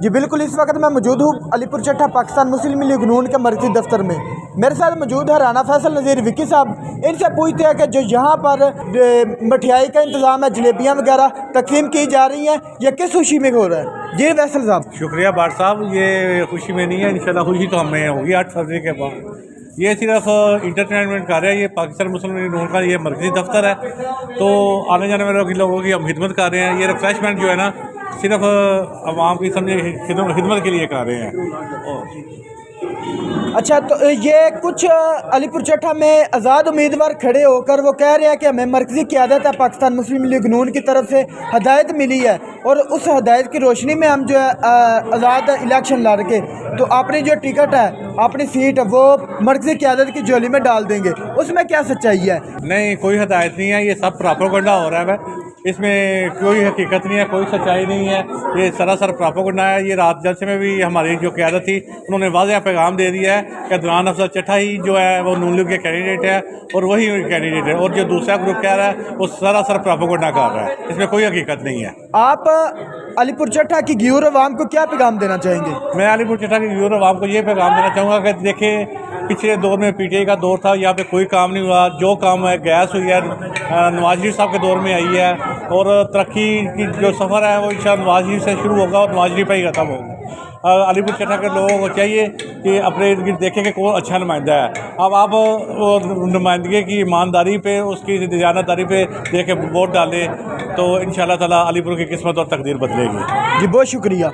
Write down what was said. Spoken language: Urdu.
جی بالکل، اس وقت میں موجود ہوں علی پور چٹھا پاکستان مسلم لیگ نون کے مرکزی دفتر میں۔ میرے ساتھ موجود ہے رانا فیصل نذیر وکی صاحب۔ ان سے پوچھتے ہیں کہ جو یہاں پر مٹھائی کا انتظام ہے، جلیبیاں وغیرہ تقسیم کی جا رہی ہیں، یہ کس خوشی میں ہو رہا ہے؟ جی فیصل صاحب شکریہ بار صاحب، یہ خوشی میں نہیں ہے، انشاءاللہ خوشی تو ہمیں ہوگی 8 فروری کے بعد۔ یہ صرف انٹرٹینمنٹ کر رہے ہیں، یہ پاکستان مسلم لیگ نون کا یہ مرکزی دفتر ہے، تو آنے جانے والے لوگوں کی ہم خدمت کر رہے ہیں۔ یہ ریفریشمنٹ جو ہے نا صرف عوام کی خدمت کے لیے کر رہے ہیں۔ اچھا، تو یہ کچھ علی پور چٹھا میں آزاد امیدوار کھڑے ہو کر وہ کہہ رہے ہیں کہ ہمیں مرکزی قیادت ہے پاکستان مسلم لیگ نون کی طرف سے ہدایت ملی ہے، اور اس ہدایت کی روشنی میں ہم جو ہے آزاد الیکشن لڑ کے تو اپنی جو ٹکٹ ہے، اپنی سیٹ وہ مرکزی قیادت کی جھولی میں ڈال دیں گے، اس میں کیا سچائی ہے؟ نہیں، کوئی ہدایت نہیں ہے، یہ سب پراپوگنڈا ہو رہا ہے، اس میں کوئی حقیقت نہیں ہے، کوئی سچائی نہیں ہے، یہ سراسر پراپوگنڈا ہے۔ یہ رات جلسے میں بھی ہماری جو قیادت تھی انہوں نے واضح پیغام دے دیا ہے کہ عدنان افضل چٹھا ہی جو ہے وہ نون لیگ کے کینڈیڈیٹ ہے، اور وہی کینڈیڈیٹ ہے، اور جو دوسرا گروپ کہہ رہا ہے وہ سراسر پراپوگنڈا کر رہا ہے، اس میں کوئی حقیقت نہیں ہے۔ آپ علی پور چٹھا کی گیور عوام کو کیا پیغام دینا چاہیں گے؟ میں علی پور چٹھا کی گیور عوام کو یہ پیغام دینا چاہوں گا کہ دیکھیں، پچھلے دور میں پی ٹی آئی کا دور تھا، یہاں پہ کوئی کام نہیں ہوا، جو کام ہے گیس ہوئی ہے نواز شریف صاحب کے دور میں آئی ہے، اور ترقی کی جو سفر ہے وہ انشاءاللہ نواز شریف سے شروع ہوگا اور نواز شریف پہ ہی ختم ہوگا۔ علی پور چٹھا کے لوگوں کو چاہیے کہ اپنے ارد گرد دیکھیں کہ کون اچھا نمائندہ ہے۔ اب آپ نمائندگی کی ایمانداری پہ، اس کی دیانتداری پہ دیکھ کے ووٹ ڈالیں تو انشاءاللہ تعالیٰ علی پور کی قسمت اور تقدیر بدلے گی۔ جی بہت شکریہ۔